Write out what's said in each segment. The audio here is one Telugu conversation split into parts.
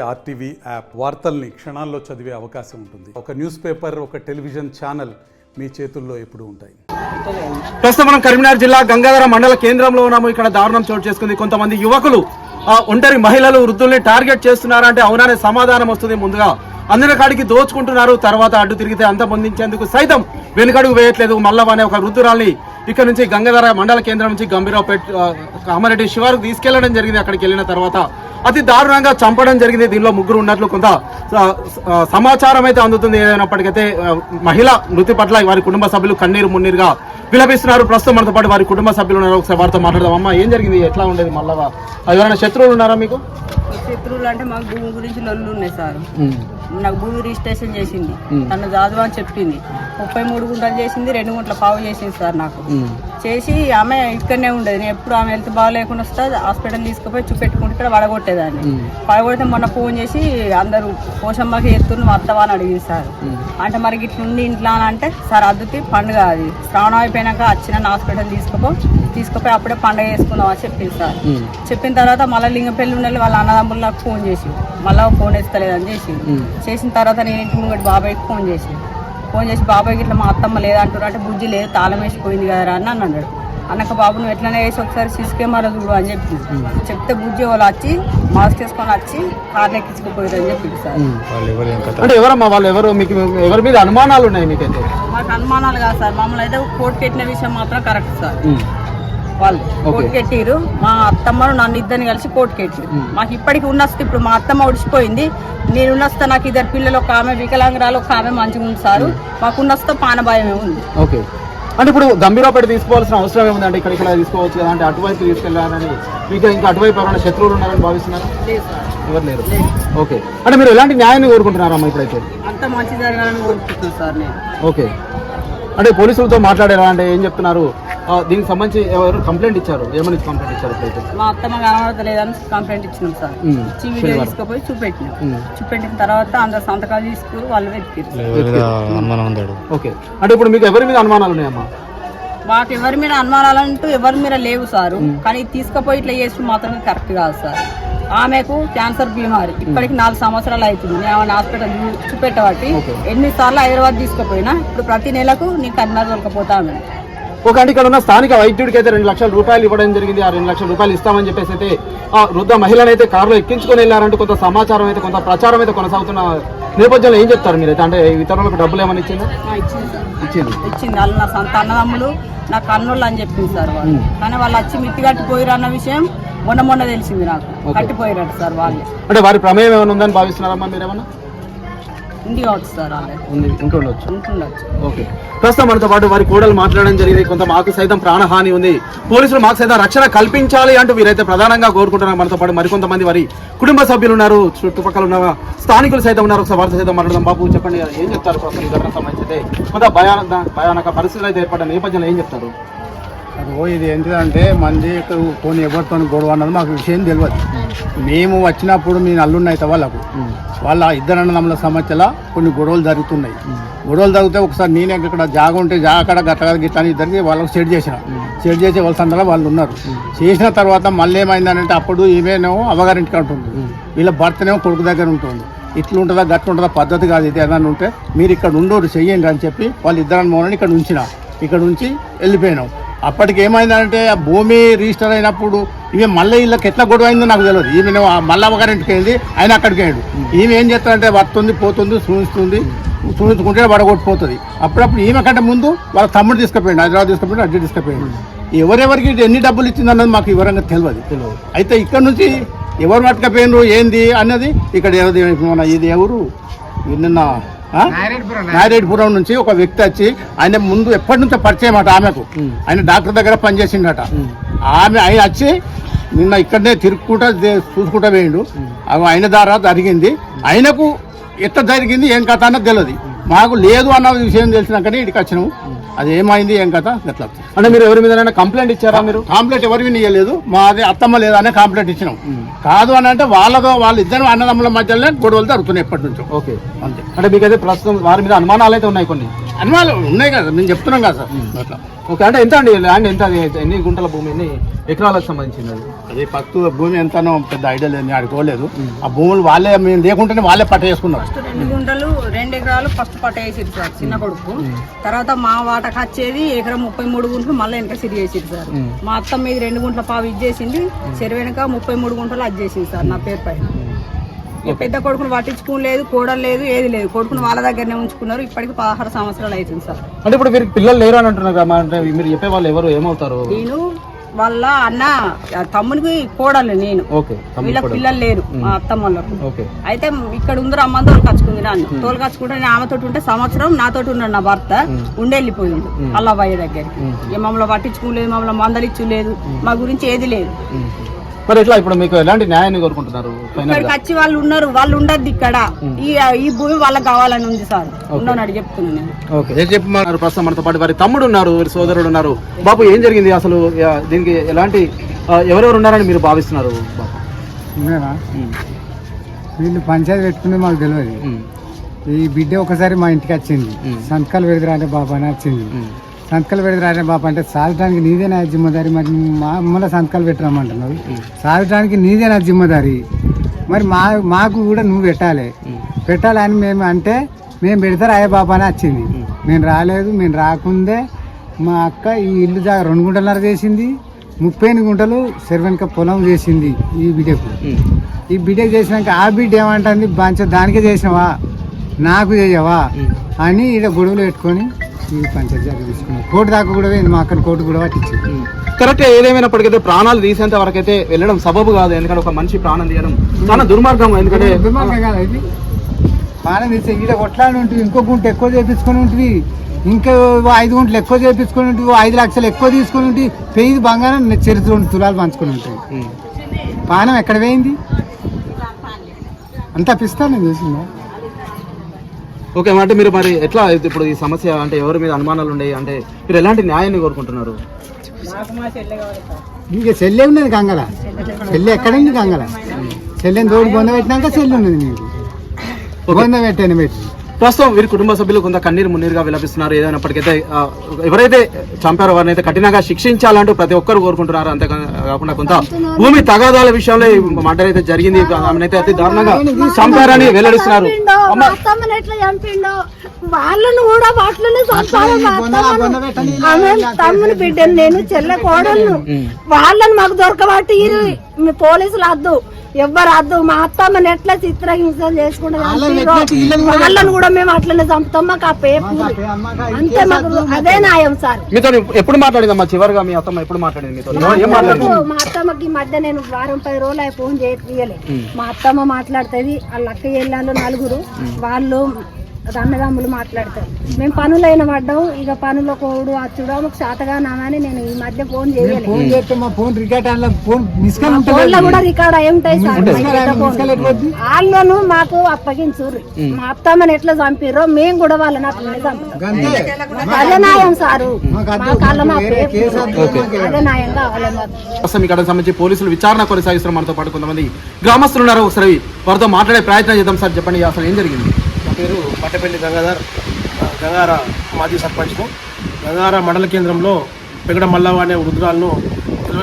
ఆర్టీవీ యాప్ వార్తల్ని క్షణాల్లో చదివే అవకాశం ఉంటుంది. ఒక న్యూస్ పేపర్, ఒక టెలివిజన్ ఛానల్ మీ చేతుల్లో ఎప్పుడూ ఉంటాయి. ప్రస్తుతం మనం కరీంనగర్ జిల్లా గంగాధర మండల కేంద్రంలో ఉన్నాము. ఇక్కడ దారుణం చోటు చేసుకుంది. కొంతమంది యువకులు ఒంటరి మహిళలు, వృద్ధుల్ని టార్గెట్ చేస్తున్నారంటే అవుననే సమాధానం వస్తుంది. ముందుగా అందరి కాడికి దోచుకుంటున్నారు, తర్వాత అడ్డు తిరిగితే అంతమొందించేందుకు సైతం వెనుకడుగు వేయట్లేదు. మల్లవ అనే ఒక వృద్ధురాల్ని ఇక్కడ నుంచి గంగాధర మండల కేంద్రం నుంచి గంభీరావుపేట కామారెడ్డి శివారుకు తీసుకెళ్లడం జరిగింది. అక్కడికి వెళ్ళిన తర్వాత అతి దారుణంగా చంపడం జరిగింది. దీనిలో ముగ్గురు ఉన్నట్లు కొంత సమాచారం అయితే అందుతుంది. ఏదైనప్పటికైతే మహిళ మృతి పట్ల వారి కుటుంబ సభ్యులు కన్నీరు మున్నీరుగా విలపిస్తున్నారు. ప్రస్తుతం మనతో పాటు వారి కుటుంబ సభ్యులు ఉన్నారు. ఒకసారి వారితో మాట్లాడదాం. అమ్మ, ఏం జరిగింది? ఎట్లా ఉండేది? మళ్ళా ఎవరైనా శత్రువులు ఉన్నారా మీకు? శత్రువులు అంటే మాకు భూమి గురించి లొల్లు ఉన్నాయి సార్. నాకు భూమి రిజిస్ట్రేషన్ చేసింది, నన్ను జాదువా అని చెప్పింది. 33 గుంటలు చేసింది, 2 గుంటల పావు చేసింది సార్. నాకు చేసి ఆమె ఇక్కడనే ఉండేది. నేను ఎప్పుడు ఆమె హెల్త్ బాగాలేకుండా వస్తే హాస్పిటల్ తీసుకుపోయి చూపెట్టుకుంటే ఇక్కడ వడగొట్టేదాన్ని. పడగొడితే మొన్న ఫోన్ చేసి అందరూ పోషమ్మకి ఎత్తును అత్తవా అని అడిగింది సార్. అంటే మరి ఇట్లా ఉంది ఇంట్లో అని అంటే, సార్ అద్దుతి పండుగ అది శ్రావణం అయిపోయినాక వచ్చిన హాస్పిటల్ తీసుకుపోయి అప్పుడే పండుగ చేసుకుందాం అని చెప్పింది సార్. చెప్పిన తర్వాత మళ్ళీ లింగపల్లి ఉండాలి వాళ్ళ అన్నదమ్ములు నాకు ఫోన్ చేసి మళ్ళీ ఫోన్ వేస్తలేదని చేసిన తర్వాత నేను ఇంటి ముంగటి బాబాయ్కి ఫోన్ చేసి బాబాయ్కి ఇట్లా మా అత్తమ్మ లేదంటారు అంటే, బుజ్జి లేదు తాళం వేసిపోయింది కదా అని అన్నాడు. అన్నక బాబు నువ్వు ఎట్లనే వేసి ఒకసారి సీసీ కెమెరా చూడు అని చెప్తే బుజ్జి వాళ్ళు వచ్చి మాస్క్ వేసుకొని వచ్చి కార్లు ఎక్కించుకుపోయారు అని చెప్పింది సార్. అంటే ఎవరమ్మా వాళ్ళు? మీకు ఎవరి మీద అనుమానాలు ఉన్నాయి? మీకైతే మాకు అనుమానాలు కాదు సార్, మమ్మల్ని అయితే కోర్టుకు పెట్టిన విషయం మాత్రం కరెక్ట్ సార్. వాళ్ళు కోర్టుకు పెట్టిరు, మా అత్తమ్మను నన్ను ఇద్దరిని కలిసి కోర్టుకు పెట్టిరు. మాకు ఇప్పటికి ఉన్నస్తే ఇప్పుడు మా అత్తమ్మ ఉడిచిపోయింది, నేను ఉన్నస్తే నాకు 2 పిల్లలు, ఒక ఆమె వికలాంగురాలు, ఒక ఆమె మంచిగా ఉంది సారు. మాకు ఉన్నస్తే పానభయమే ఉంది. ఓకే, అంటే ఇప్పుడు గంభీరావుపేట తీసుకోవాల్సిన అవసరం ఏముంది? అంటే ఇక్కడ తీసుకోవచ్చు కదా, అంటే అటువైపు తీసుకెళ్ళాలని మీకు ఇంకా అటువైపు ఎవరైనా శత్రువులు ఉన్నారని భావిస్తున్నారు? ఎవరు లేరు. ఓకే, అంటే మీరు ఎలాంటి న్యాయాన్ని కోరుకుంటున్నారమ్మా ఇప్పుడైతే? అంత మంచి జరగాలని కోరుకుంటున్నాను సార్ నేను. ఓకే, అంటే పోలీసులతో మాట్లాడారా? అంటే ఏం చెప్తున్నారు? దీనికి సంబంధించి ఎవరు కంప్లైంట్ ఇచ్చారు? ఏమని కంప్లైంట్ ఇచ్చారు? ఇప్పుడైతే మా అత్తమ్మ కనబడతలేదని కంప్లైంట్ ఇచ్చినాం సార్. వీడియో తీసుకుపోయి చూపెట్టిన తర్వాత అందరు సంతకాలు తీసుకుని వాళ్ళు వెతికారు. ఓకే, అంటే ఇప్పుడు మీకు ఎవరి మీద అనుమానాలు ఉన్నాయమ్మా? మాకు ఎవరి మీద అనుమానాలంటూ ఎవరి మీద లేవు సారు, కానీ తీసుకుపోయి ఇట్లా చేసి మాత్రమే కరెక్ట్ కాదు సార్. ఆమెకు క్యాన్సర్ బీమారి ఇప్పటికి 4 సంవత్సరాలు అవుతుంది. నేను హాస్పిటల్ చూపెట్టబట్టి ఎన్నిసార్లు హైదరాబాద్ తీసుకుపోయినా ఇప్పుడు ప్రతి నెలకు నీకు కరీంనగర్ దొరకపోతాను. ఒక అంటే ఇక్కడ ఉన్న స్థానిక వైద్యుడికి అయితే 2 లక్షల రూపాయలు ఇవ్వడం జరిగింది. ఆ 2 లక్షల రూపాయలు ఇస్తామని చెప్పేసి అయితే ఆ వృద్ధ మహిళను అయితే కారులో ఎక్కించుకొని వెళ్ళారంటూ కొంత సమాచారం అయితే, కొంత ప్రచారం అయితే కొనసాగుతున్న నేపథ్యంలో ఏం చెప్తారు మీరైతే? అంటే ఇతరులకు డబ్బులు ఏమని ఇచ్చిందా? ఇచ్చింది. వాళ్ళు నా సొంత అన్నదమ్ములు, నా కన్నుళ్ళు అని చెప్పింది సార్ వాళ్ళు. కానీ వాళ్ళు వచ్చి మిత్తి కట్టిపోయారు అన్న విషయం మొన్న తెలిసింది నాకు. కట్టిపోయారట సార్ వాళ్ళు. అంటే వారి ప్రమేయం ఏమైనా ఉందని భావిస్తున్నారమ్మా మీరేమన్నా? ఇంటి కావచ్చు సార్, ఉంటుండొచ్చు. ఓకే, ప్రస్తుతం మనతో పాటు వారి కోడలు మాట్లాడడం జరిగింది. కొంత మాకు సైతం ప్రాణహాని ఉంది, పోలీసులు మాకు సైతం రక్షణ కల్పించాలి అంటూ వీరైతే ప్రధానంగా కోరుకుంటున్నారు. మనతో పాటు మరికొంతమంది వారి కుటుంబ సభ్యులు ఉన్నారు, చుట్టుపక్కల ఉన్న స్థానికులు సైతం ఉన్నారు. ఒకసారి వారితో సైతం మాట్లాడదాం. బాబు, చెప్పండి, ఏం చెప్తారు? ప్రస్తుతం ఈ ఘటన సంబంధించి కొంత భయానక పరిస్థితులు అయితే ఏర్పడిన నేపథ్యంలో ఏం చెప్తారు? ఇది ఏంటిదంటే మంది కొన్ని ఎవరితో గొడవ అన్నది మాకు విషయం తెలియదు. మేము వచ్చినప్పుడు నేను అల్లున్నైతే వాళ్ళ 2 అన్నదమ్ముల సమస్యల కొన్ని గొడవలు జరుగుతున్నాయి. గొడవలు జరిగితే ఒకసారి నేనే ఇక్కడ జాగ ఉంటే అక్కడ గట్ట గిట్ట అని ఇద్దరికి వాళ్ళకి సెట్ చేసి వాళ్ళ సందర్భంలో వాళ్ళు ఉన్నారు. చేసిన తర్వాత మళ్ళీ ఏమైందనంటే అప్పుడు ఈమెనేమో అవ్వగారింటికి ఉంటుంది, వీళ్ళ భర్తనేమో కొడుకు దగ్గర ఉంటుంది. ఇట్లుంటుందా గట్లుంటుందా పద్ధతి కాదు, ఇది ఏదైనా ఉంటే మీరు ఇక్కడ ఉండరు చెయ్యండి అని చెప్పి వాళ్ళు 2 మోనని ఇక్కడ ఉంచి వెళ్ళిపోయినాం. అప్పటికి ఏమైందంటే ఆ భూమి రిజిస్టర్ అయినప్పుడు ఈమె మళ్ళీ వీళ్ళకి ఎట్లా గొడవ అయిందో నాకు తెలియదు. ఈమె మళ్ళీ ఒకరింటికి వెళ్ళి ఆయన అక్కడికి వెళ్ళాడు. ఈమె ఏం చేస్తారంటే వస్తుంది పోతుంది చూపించుకుంటే వడగొట్టిపోతుంది. అప్పుడప్పుడు ఈమె కంటే ముందు వాళ్ళ తమ్ముడు తీసుకుపోయాడు, హైదరాబాద్ తీసుకుపోయాడు, అడ్జస్ట్ తీసుకుపోయాడు. ఎవరెవరికి ఎన్ని డబ్బులు ఇచ్చింది అన్నది మాకు వివరంగా తెలియదు. అయితే ఇక్కడ నుంచి ఎవరు పట్టుకపోయినారు ఏంది అన్నది ఇక్కడ మన ఇది ఎవరు నిన్న నాయరెడ్డిపురం నుంచి ఒక వ్యక్తి వచ్చి ఆయన ముందు ఎప్పటి నుంచో పరిచయం అట ఆమెకు. ఆయన డాక్టర్ దగ్గర పనిచేసిండట. ఆయన వచ్చి నిన్న ఇక్కడనే తిరుక్కుంటా చూసుకుంటా పోయిండు. ఆయన ద్వారా జరిగింది. ఆయనకు ఎట్లా జరిగింది ఏం కథ అన్నది తెలియదు. మాకు లేదు అన్న విషయం తెలిసినాకనే ఇక్కడికి వచ్చినాము. అది ఏమైంది ఏం కథ ఎట్లా? అంటే మీరు ఎవరి మీద కంప్లైంట్ ఇచ్చారా? మీరు కంప్లైంట్ ఎవరి మీద ఇవ్వలేదు. మాది అత్తమ్మ లేదనే కంప్లైంట్ ఇచ్చినాం. కాదు అని అంటే వాళ్ళిద్దరు అన్నదమ్ముల మధ్యలోనే గొడవలు జరుగుతున్నాయి ఎప్పటి నుంచో. ఓకే, అంతే. అంటే మీకైతే ప్రస్తుతం వారి మీద అనుమానాలు అయితే ఉన్నాయి కొన్ని? అనుమానాలు ఉన్నాయి కదా, నేను చెప్తున్నాం కదా సార్. అట్లా ఓకే, అంటే ఎంత అండి ల్యాండ్, ఎంత అది ఎన్ని గుంటల భూమి, ఎన్ని ఎకరాలకు సంబంధించింది అది? అది ఫస్ట్ భూమి ఎంతనో పెద్ద ఐడియా లేదు, ఆడుకోలేదు. ఆ భూములు వాళ్ళే, మేము లేకుంటేనే వాళ్ళే పట్ట చేసుకున్నారు. ఫస్ట్ 2 గుంటలు 2 ఎకరాలు ఫస్ట్ పట్ట వేసిరు సార్ చిన్న కొడుకు. తర్వాత మా వాటకు వచ్చేది ఎకరం 33 గుంటలు మళ్ళీ వెనక సిరి చేసిరు సార్. మా అత్త మీద 2 గుంటల పావు ఇచ్చేసింది, చెరువు వెనక 33 గుంటలు అది చేసింది సార్ నా పేరు పైన. ఈ పెద్ద కొడుకును పట్టించుకోలేదు, కోడలు లేదు, ఏది లేదు. కొడుకును వాళ్ళ దగ్గరనే ఉంచుకున్నారు. ఇప్పటికి 16 సంవత్సరాలు అవుతుంది సార్. అంటే ఇప్పుడు మీరు పిల్లలు లేరు అని అంటున్నారు కదా, అంటే మీరు చెప్పే వాళ్ళు ఎవరు ఏమవుతారు? నేను వాళ్ళ అన్న తమ్మునికి కోడలు నేను. ఓకే, వీళ్ళకి పిల్లలు లేరు మా అత్తమ్మ వాళ్ళకు. ఓకే, అయితే ఇక్కడ ఉందరు అమ్మ తోలుకచ్చుకుంది నన్ను. తోలుకచ్చుకుంటే నేను ఆమెతోటి ఉంటే సంవత్సరం నాతోటి ఉన్నాడు నా భర్త. ఉండెళ్ళిపోయిండు అల్లబాయ్య దగ్గరికి. ఇక మమ్మల్ని పట్టించుకోలేదు, మమ్మల్ని మందలిచ్చలేదు, మా గురించి ఏది లేదు. మరి ఎట్లా ఇప్పుడు మీకు ఎలాంటి న్యాయాన్ని కోరుకుంటున్నారు? ఇక్కడికి వచ్చి వాళ్ళు ఉన్నారు, వాళ్ళు ఉండద్దు ఇక్కడ. ఈ భూమి వాళ్ళకి కావాలని ఉంది సార్, ఉన్నాడు చెప్తున్నాను నేను. ఓకే, చెప్పమన్నారు. ప్రస్తుతం మనతో పాటు వారి తమ్ముడు ఉన్నారు, వారి సోదరుడు ఉన్నారు. బాబు, ఏం జరిగింది అసలు? దీనికి ఎలాంటి ఎవరెవరు ఉన్నారని మీరు భావిస్తున్నారు బాబు? వీళ్ళు పంచాయతీ పెట్టుకునే మాకు తెలియదు. ఈ బిడ్డ ఒకసారి మా ఇంటికి వచ్చింది, సంతకాలు పెడతారా అంటే బాబా అని వచ్చింది. సంతకాలు పెడతారా బాబా అంటే సాధటానికి నీదే నా జిమ్మదారి, మరి మా అమ్మలో సంతకాలు పెట్టరామంటున్నావు, సాధటానికి నీదే నా జిమ్మదారి, మరి మాకు కూడా నువ్వు పెట్టాలి అని మేము అంటే మేము పెడతారు అయ్యే బాబా అని వచ్చింది. మేము రాలేదు. మేము రాకుందే మా అక్క ఈ ఇల్లు 2 గుంటలన్నర చేసింది, 38 గుంటలు సెర్వెన్క పొలం చేసింది ఈ బిడ్డకు. ఈ బిడ్డకు చేసినాక ఆ బిడ్డ ఏమంటుంది, బాంచ దానికే చేసినవా, నాకు చేయవా అని ఇక్కడ గొడవలు పెట్టుకొని ఈ పంచాయతీ జాగ్రత్త తీసుకున్నాం. కోర్టు దాకా కూడా పోయింది, మా అక్కడ కోర్టు కూడా పట్టించింది. కరెక్ట్, ఏదేమైనప్పటికైతే ప్రాణాలు తీసేంత వరకైతే వెళ్ళడం సబబు కాదు. ఎందుకంటే ఒక మనిషి ప్రాణం తీయడం చాలా దుర్మార్గం. ఎందుకంటే దుర్మార్గం కాదు ఇది. ప్రాణం తీసే ఇక్కడ కొట్లాడి ఉంటుంది, ఇంకో గుంట ఎక్కువ చేయించుకొని ఉంటుంది, ఇంకా 5 గుంటలు ఎక్కువ చేయించుకొని ఉంటుంది, 5 లక్షలు ఎక్కువ తీసుకొని ఉంటుంది, పెయిది బంగారం చరిత్ర 2 తులాలు పంచుకొని ఉంటుంది. ప్రాణం ఎక్కడ పోయింది? అంతా పిస్తాను నేను చూసిందా. ఓకే, అంటే మీరు మరి ఎట్లా ఇప్పుడు ఈ సమస్య, అంటే ఎవరి మీద అనుమానాలు ఉన్నాయి, అంటే మీరు ఎలాంటి న్యాయాన్ని కోరుకుంటున్నారు? ఇంకా చెల్లె ఉన్నది గంగల, చెల్లె ఎక్కడండి గంగల, చెల్లెని తోడు బొంద పెట్టినాక చెల్లి ఉన్నది, మీకు బొంద పెట్టాను పెట్టి. ప్రస్తుతం వీరి కుటుంబ సభ్యులు కొంత కన్నీరు మున్నీరుగా విలపిస్తున్నారు. ఏదైనప్పటికైతే ఎవరైతే చంపారో వారిని అయితే కఠినంగా శిక్షించాలంటూ ప్రతి ఒక్కరు కోరుకుంటున్నారు. అంతేకాకుండా కొంత భూమి తగాదాల విషయంలో మర్డర్ అయితే జరిగింది, ఆమెనైతే అతి దారుణంగా చంపారని వెల్లడిస్తున్నారు. వాళ్ళను కూడా వాటిలోనే తమ్ముని బిడ్డను, నేను చెల్లె కోడలను, వాళ్ళని మాకు దొరకబట్టి పోలీసులు వద్దు, ఎవ్వరు వద్దు. మా అత్తమ్మని ఎట్లా చిత్రహింసలు చేసుకుంటారు, వాళ్ళని కూడా మేము అట్లనే చంపుతాం. మాకు ఆ పేపు అంతే, మాకు అదే న్యాయం సార్. మీతో ఎప్పుడు మాట్లాడిందమ్మా చివరిగా? మీ అత్తమ్మ ఎప్పుడు మాట్లాడింది మీతో? మా అత్తమ్మకి ఈ మధ్య నేను 10 రోజులు అయి ఫోన్ చేయలే. మా అత్తమ్మ మాట్లాడుతుంది, వాళ్ళ అక్క చెల్లెళ్ళు 4 వాళ్ళు అన్నదమ్ములు మాట్లాడతారు. మేము పనులైన పడ్డాం, ఇక పనుల కోడు అచ్చుడా మాకు శాతగా నామని నేను ఈ మధ్య ఫోన్ చేయలేదు. ఫోన్లో కూడా రికార్డ్ అయి ఉంటాయి సార్. వాళ్ళను మాకు అప్పగించుర్రు. మా అత్తమ్మని ఎట్లా చంపిర్రో మేము కూడా వాళ్ళని అట్లనే చంపుతాం. అదే న్యాయం సారు, మా కళ్ళ మా అదే న్యాయం కావాలి. ఇక్కడ సంబంధించి పోలీసులు విచారణ కొనసాగిస్తున్నారు. మనతో పాటు కొంతమంది గ్రామస్తులు ఉన్నారు, ఒకసారి వారితో మాట్లాడే ప్రయత్నం చేద్దాం. సార్ చెప్పండి, అసలు ఏం జరిగింది? నా పేరు పట్టపల్లి గంగార మాజీ సర్పంచ్ను. గంగార మండల కేంద్రంలో పెగడ మల్లవ అనే వృద్ధురాలను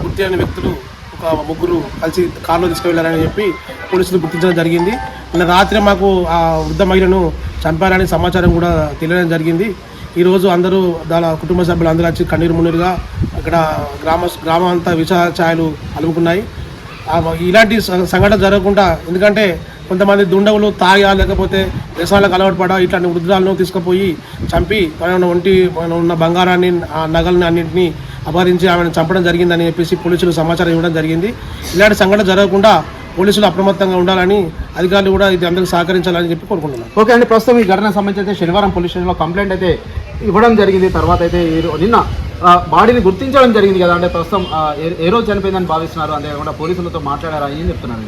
గుర్తి అనే వ్యక్తులు ఒక 3 కలిసి కారులో తీసుకువెళ్ళారని చెప్పి పోలీసులు గుర్తించడం జరిగింది. నిన్న రాత్రి మాకు ఆ వృద్ధ మహిళను చంపారని సమాచారం కూడా తెలియడం జరిగింది. ఈరోజు అందరూ దాని కుటుంబ సభ్యులు అందరూ వచ్చి కన్నీరు మున్నీరుగా ఇక్కడ గ్రామం అంతా విష ఛాయలు అలుముకున్నాయి. ఇలాంటి సంఘటన జరగకుండా, ఎందుకంటే కొంతమంది దుండగులు తాగా లేకపోతే వ్యసనాలకు అలవాటు పడా ఇట్లాంటి వృద్ధురాలను తీసుకుపోయి చంపి ఒంటి ఉన్న బంగారాన్ని, ఆ నగలని అన్నింటినీ అపహరించి ఆమెను చంపడం జరిగిందని చెప్పేసి పోలీసులు సమాచారం ఇవ్వడం జరిగింది. ఇలాంటి సంఘటన జరగకుండా పోలీసులు అప్రమత్తంగా ఉండాలని, అధికారులు కూడా ఇది అందరికీ సహకరించాలని చెప్పి కోరుకుంటున్నాను. ఓకే అండి, ప్రస్తుతం ఈ ఘటన సంబంధించి అయితే శనివారం పోలీస్ స్టేషన్లో కంప్లైంట్ అయితే ఇవ్వడం జరిగింది. తర్వాత అయితే నిన్న బాడీని గుర్తించడం జరిగింది కదా, అంటే ప్రస్తుతం ఏ రోజు చనిపోయిందని భావిస్తున్నారు? అంతేకాకుండా పోలీసులతో మాట్లాడారా, ఏం చెప్తున్నారు?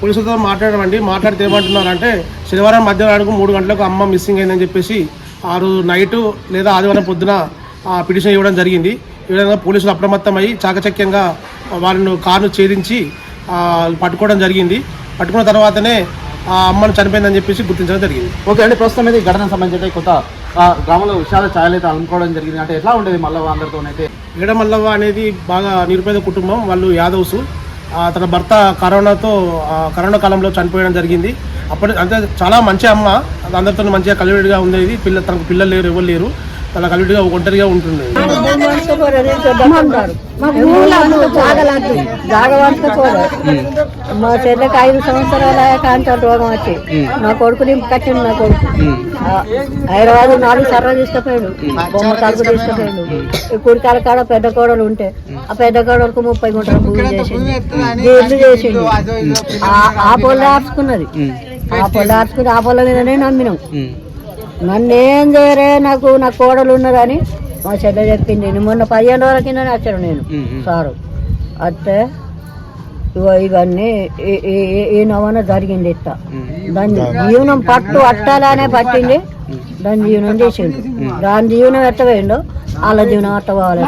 పోలీసులతో మాట్లాడితే ఏమంటున్నారంటే, శనివారం మధ్యాహ్నం 3 గంటలకు అమ్మ మిస్సింగ్ అయిందని చెప్పేసి ఆ రోజు నైటు లేదా ఆదివారం పొద్దున పిటిషన్ ఇవ్వడం జరిగింది. ఈ విధంగా పోలీసులు అప్రమత్తమై చాకచక్యంగా వాళ్ళను కారును ఛేదించి పట్టుకోవడం జరిగింది. పట్టుకున్న తర్వాతనే ఆ అమ్మను చనిపోయిందని చెప్పేసి గుర్తించడం జరిగింది. ఓకే అండి, ప్రస్తుతం అయితే ఈ ఘటనకు సంబంధించి అయితే కొంత గ్రామంలో విషాద ఛాయలు అయితే అలుముకోవడం జరిగింది. అంటే ఎట్లా ఉండేది మల్లవ్వ అందరితోనైతే? ఈడ మల్లవ్వ అనేది బాగా నిరుపేద కుటుంబం, వాళ్ళు యాదవ్స్. తన భర్త కరోనా కాలంలో చనిపోయడం జరిగింది. అంటే చాలా మంచి అమ్మ, అందరితో మంచిగా కలివిడిగా ఉండేది. తనకు పిల్లలు లేరు, ఎవరు లేరు, తన కలివిడిగా ఒంటరిగా ఉంటుంది. మా చెల్లెకి 5 సంవత్సరాల క్యాన్సర్ రోగం వచ్చి నా కొడుకు నింపుకొచ్చిండు. నా కొడుకు హైదరాబాద్ 4 సర్ర తీసుకుపోయాడు, బొమ్మ తలుపు తీసుకుపోయాడు. ఈ కుడికాల కాడ పెద్ద కోడలు ఉంటే ఆ పెద్ద కోడలకు 30 గుంటల భూమి చేసింది, ఇల్లు చేసిండు. ఆ పొల్ల ఆర్చుకున్నది, ఆ పొల్ల ఆర్చుకుని ఆ పొల్ల మీదనే నమ్మినాం. నన్నేం చేయరే, నా కోడలు ఉన్నదని మా చెల్లె చెప్పింది. మొన్న 15 రోజుల కిందనే వచ్చాడు నేను సారు. అయితే ఇవన్నీ ఈ నవన జరిగింది. ఇట్లా దాని జీవనం పట్టు అట్టాలనే పట్టింది, దాని జీవనం చేసిండు. దాని జీవనం ఎట్టవేయండు, వాళ్ళ జీవనం అట్టవాలి.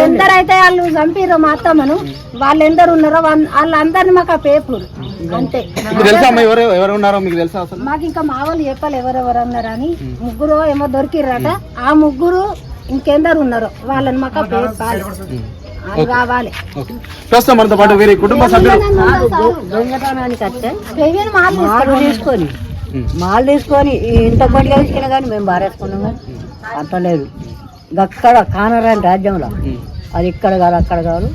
ఎందరైతే వాళ్ళు చంపిరో మా అత్తమ్మను, వాళ్ళు ఎందరు ఉన్నారో వాళ్ళందరినీ మాకు ఆ పేపులు అంతే. తెలుసా ఎవరు ఉన్నారో మీకు తెలుసా? మాకు ఇంకా మా వాళ్ళు చెప్పాలి ఎవరెవరు అన్నారని. 3 ఏమో దొరికిర్రట, ఆ 3 ఇంకెందరు ఉన్నారో వాళ్ళని మాకు ఆ పేరు కావాలి. ప్రస్తుతం మనతో పాటు వీరి కుటుంబ సభ్యులు దొంగతనానికి వస్తే మాలు తీసుకొని ఇంత పడిగా తీసుకున్నా కానీ మేము బారేసుకున్నాం. కానీ అంటలేదు గక్కడ కానరాని రాజ్యంలో అది ఇక్కడ కాదు అక్కడ కాదు,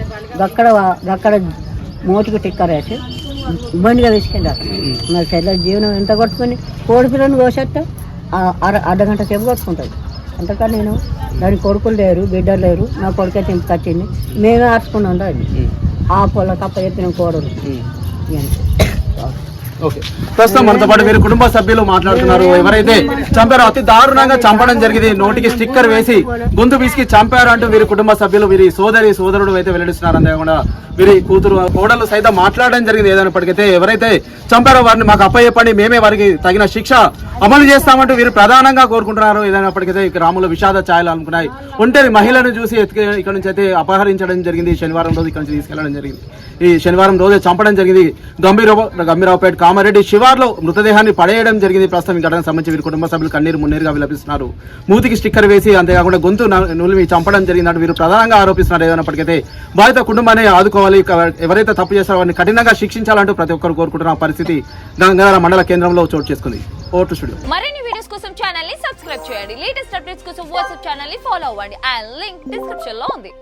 గక్కడ మోటికి టిక్కర్ వేసి ఇబ్బందిగా తీసుకెళ్ళారు. నా చెల్లె జీవనం ఎంత కొట్టుకుని కోడి పిల్లని కోసేస్తే అర్ధగంట సేపు కొట్టుకుంటుంది. అంతకని నేను దాని కొడుకులు లేరు, బిడ్డలు లేరు, నా కొడుకే తింపుకొచ్చింది, మేమే ఆర్చుకున్నాం. అది ఆ పొల కప్ప చెప్పిన కోడలు. ఓకే, ప్రస్తుతం మనతో పాటు వీరి కుటుంబ సభ్యులు మాట్లాడుతున్నారు. ఎవరైతే చంపారో అతి దారుణంగా చంపడం జరిగింది, నోటికి స్టిక్కర్ వేసి గొంతు పిసికి చంపారు అంటూ వీరి కుటుంబ సభ్యులు, వీరి సోదరుడు అయితే వెల్లడిస్తున్నారు. అంతేకాకుండా వీరి కూతురు కోడలు సైతం మాట్లాడడం జరిగింది. ఏదైనప్పటికైతే ఎవరైతే చంపారో వారిని మాకు అప్పయ్యపండి, మేమే వారికి తగిన శిక్ష అమలు చేస్తామంటూ వీరు ప్రధానంగా కోరుకుంటున్నారు. ఏదైనప్పటికైతే గ్రామంలో విషాద ఛాయలు అనుకున్నాయి. ఒంటరి మహిళను చూసి ఇక్కడ నుంచి అయితే అపహరించడం జరిగింది. శనివారం రోజు ఇక్కడ నుంచి తీసుకెళ్లడం జరిగింది. ఈ శనివారం రోజే చంపడం జరిగింది. గంభీరావుపేట కామారెడ్డి శివార్లో మృతదేహాన్ని పడేయడం జరిగింది. ప్రస్తుతం ఈ ఘటనకు సంబంధించి వీరి కుటుంబ సభ్యులు కన్నీరు మున్నీరుగా విలపిస్తున్నారు. మూతికి స్టిక్కర్ వేసి అంతేకాకుండా గొంతు నులిమి చంపడం జరిగిందంటూ వీరు ప్రధానంగా ఆరోపిస్తున్నారు. ఏదైనప్పటికైతే బాధిత కుటుంబాన్ని ఆదుకోవాలి, ఎవరైతే తప్పు చేస్తారో వారిని కఠినంగా శిక్షించాలంటూ ప్రతి ఒక్కరు కోరుకుంటున్న పరిస్థితి గంగాధర మండల కేంద్రంలో చోటు చేసుకుంది. Vote studio. మరిన్ని వీడియోస్ కోసం ఛానల్ ని సబ్స్క్రైబ్ చేయండి. లేటెస్ట్ అప్డేట్స్ కోసం వాట్సాప్ ఛానల్ ని ఫాలో అవ్వండి. ఆ లింక్ డిస్క్రిప్షన్ లో ఉంది.